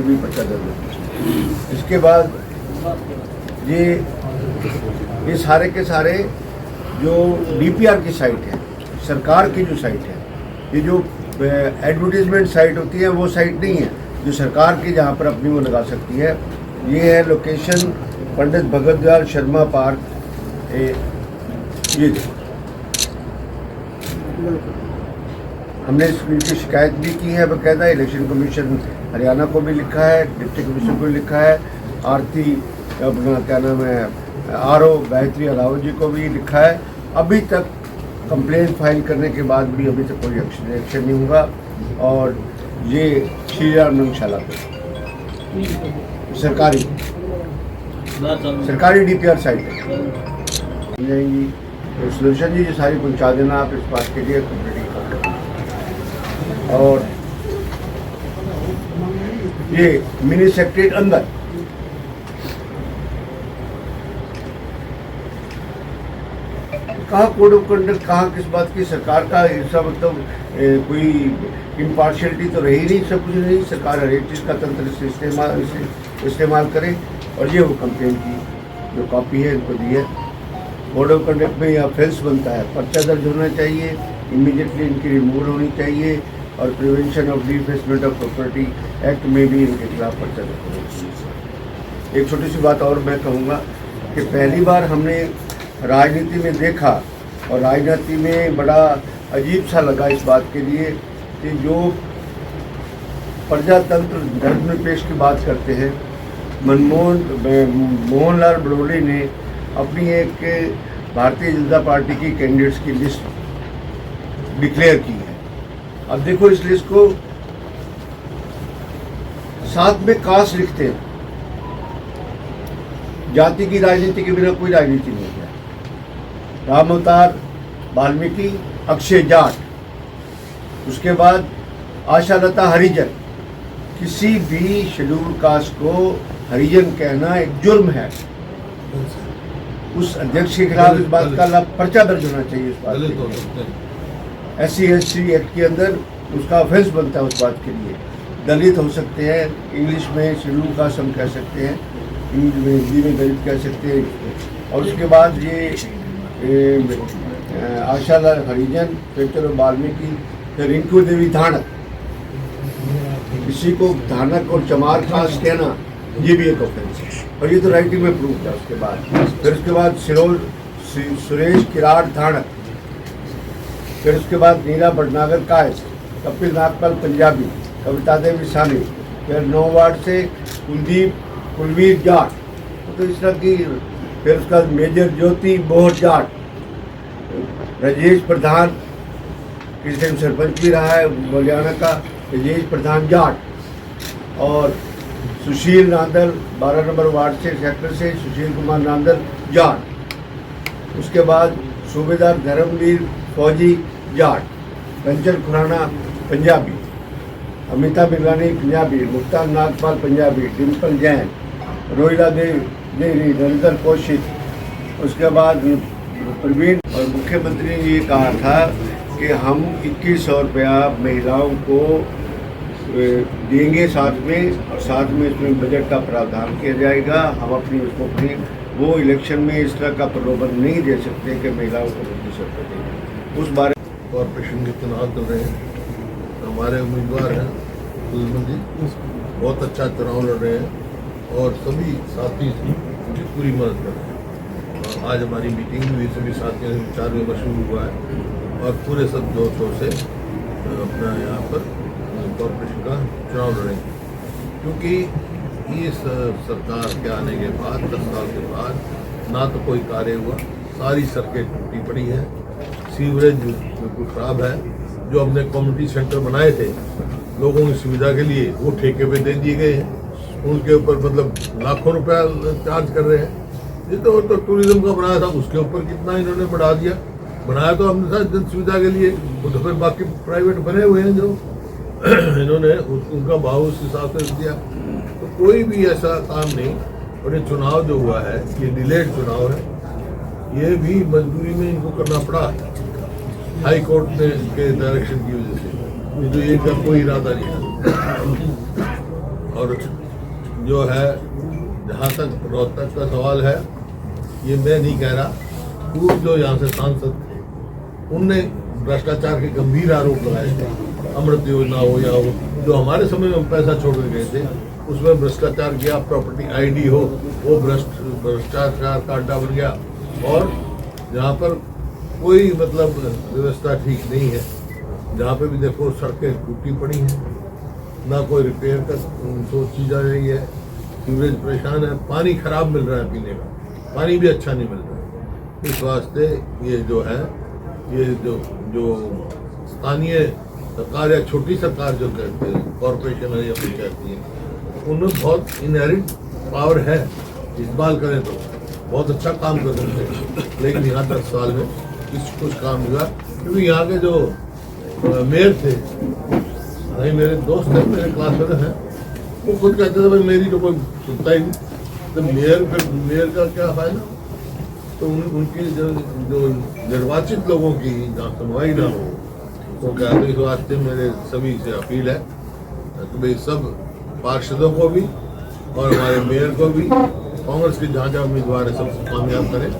भी पर्चा दर्ज होगा। इसके बाद ये सारे के सारे जो DPR की साइट है, सरकार की जो साइट है, ये जो एडवर्टीजमेंट साइट होती है वो साइट नहीं है जो सरकार की जहाँ पर अपनी वो लगा सकती है। ये है लोकेशन पंडित भगत दयाल शर्मा पार्क। ये हमने इनकी शिकायत भी की है बाकायदा, इलेक्शन कमीशन हरियाणा को भी लिखा है, डिप्टी कमिश्नर को भी लिखा है, आरती अपना क्या नाम है RO गायत्री अलावत जी को भी लिखा है। अभी तक कंप्लेंट फाइल करने के बाद भी अभी तक कोई एक्शन नहीं हुआ। और ये श्री राम रंगशाला पे सरकारी DPR साइट है जाएंगी। तो सोल्यूशन जी ये सारी पहुँचा देना आप इस बात के लिए कम्युनिटी का। और ये मिनी सेक्रेटरीट अंदर कहाँ कोड ऑफ कंडक्ट, कहाँ किस बात की सरकार का ऐसा मतलब कोई इम्पार्शियलिटी तो रही नहीं, सब कुछ नहीं। सरकार हर एक चीज़ का तंत्र इस्तेमाल करे। और ये वो कंप्लेन की जो कॉपी है इनको दी है। कोड ऑफ कंडक्ट में यह ऑफेंस बनता है, पर्चा दर्ज होना चाहिए, इमीडिएटली इनकी रिमूवल होनी चाहिए। और prevention of defacement of property act में भी इनके खिलाफ पर्चा दर्ज होना चाहिए। एक छोटी सी बात और मैं कहूँगा कि पहली बार हमने राजनीति में देखा, और राजनीति में बड़ा अजीब सा लगा इस बात के लिए कि जो प्रजातंत्र धर्म पेश की बात करते हैं, मोहनलाल बड़ोली ने अपनी एक भारतीय जनता पार्टी की कैंडिडेट्स की लिस्ट डिक्लेयर की है। अब देखो इस लिस्ट को साथ में कास्ट लिखते हैं। जाति की राजनीति के बिना कोई राजनीति नहीं है। राम अवतार वाल्मीकि, अक्षय जाट, उसके बाद आशालता हरिजन। किसी भी शेड्यूल कास्ट को हरिजन कहना एक जुर्म है। उस अध्यक्ष के खिलाफ इस बात का पर्चा दर्ज होना चाहिए। इस बात के SC/ST एक्ट के अंदर उसका ऑफेंस बनता है उस बात के लिए। दलित हो सकते हैं, इंग्लिश में शेड्यूल कास्ट हम कह सकते हैं, इंग्लिश में हिंदी में दलित कह सकते हैं। और उसके बाद ये आशाला हरिजन, फिर चलो वाल्मीकि, फिर रिंकू देवी धानक। किसी को धानक और चमार कास्ट कहना ये भी एक ऑफेंस है, और ये तो राइटिंग में प्रूफ था। उसके बाद सुरेश किराड़ धानक, फिर उसके बाद नीला भटनागर कायस, कपिल नागपाल पंजाबी, कविता देवी सानी, फिर 9 वार्ड से कुलवीर जाट, तो इस तरह की। फिर उसका मेजर ज्योति बोहर जाट, राजेश प्रधान किसी टाइम सरपंच भी रहा है हरियाणा का, राजेश प्रधान जाट। और सुशील नांदल 12 नंबर वार्ड से सेक्टर से सुशील कुमार नांदल जाट। उसके बाद सूबेदार धर्मवीर फौजी जाट, कंचन खुराना पंजाबी, अमिता बिरलानी पंजाबी, मुख्तार नागपाल पंजाबी, डिम्पल जैन, रोहिला देवी, नरेंद्र कौशिक। उसके बाद प्रवीण। और मुख्यमंत्री ने ये कहा था कि हम 2100 रुपया महिलाओं को देंगे साथ में, और साथ में इसमें बजट का प्रावधान किया जाएगा। हम अपनी वो इलेक्शन में इस तरह का प्रलोभन नहीं दे सकते कि महिलाओं को 2100 रुपये देंगे। उस बारे कॉरपोरेशन के चुनाव चल रहे हैं, हमारे उम्मीदवार हैं जी, बहुत अच्छा चुनाव लड़ रहे हैं और सभी साथी उनकी पूरी मदद कर रहे हैं। आज हमारी मीटिंग हुई, सभी साथियों से विचार विमर्श हुआ है और पूरे सब जोर शोर से अपना यहाँ पर कॉरपोरेशन का चुनाव लड़ेंगे। क्योंकि इस सरकार के आने के बाद 10 साल के बाद ना तो कोई कार्य हुआ, सारी सड़कें टूटी पड़ी हैं, सीवरेज बिल्कुल खराब है। जो हमने कम्युनिटी सेंटर बनाए थे लोगों की सुविधा के लिए, वो ठेके पे दे दिए गए हैं। उनके ऊपर मतलब लाखों रुपया चार्ज कर रहे हैं। ये तो टूरिज्म का बनाया था, उसके ऊपर कितना इन्होंने बढ़ा दिया। बनाया तो हमने था जन सुविधा के लिए, वो तो फिर बाकी प्राइवेट बने हुए हैं जो इन्होंने उनका भाव उस हिसाब से दिया। तो कोई भी ऐसा काम नहीं। और ये चुनाव जो हुआ है ये डिलेड चुनाव है, ये भी मजबूरी में इनको करना पड़ा हाई कोर्ट ने के डायरेक्शन की वजह से। तो ये इनका कोई इरादा नहीं था। और जो है जहाँ तक रोहतक का सवाल है, ये मैं नहीं कह रहा, पूर्व जो यहाँ से सांसद थे उनने भ्रष्टाचार के गंभीर आरोप लगाए थे। अमृत योजना हो या हो, जो हमारे समय में हम पैसा छोड़ के गए थे उसमें भ्रष्टाचार किया, प्रॉपर्टी आईडी हो वो भ्रष्टाचार का अड्डा बन गया। और जहाँ पर कोई मतलब व्यवस्था ठीक नहीं है, जहाँ पे भी देखो सड़कें टूटी पड़ी हैं, ना कोई रिपेयर का सोची जा रही है, सीवरेज परेशान है, पानी खराब मिल रहा है पीने का, पानी भी अच्छा नहीं मिल रहा है। इस वास्ते ये जो है, ये जो स्थानीय सरकार या छोटी सरकार जो कहते हैं, कॉरपोरेशन है या पंचायती है, उनमें बहुत इनहेरिट पावर है, इस्तेमाल करें तो बहुत अच्छा काम कर सकते हैं। लेकिन यहाँ 10 साल में कुछ काम हुआ, क्योंकि यहाँ के जो मेयर थे, नहीं मेरे दोस्त हैं, मेरे क्लासमेट हैं, वो खुद कहते थे भाई मेरी तो कोई सुनता ही नहीं, तो मेयर का क्या फायदा। तो उनकी जो निर्वाचित लोगों की जहाँ सुनवाई ना हो, तो क्या तो इस वास्ते मेरे सभी से अपील है कि भाई सब पार्षदों को भी और हमारे मेयर को भी कांग्रेस के जहाँ जहाँ उम्मीदवार है सबको कामयाब करें।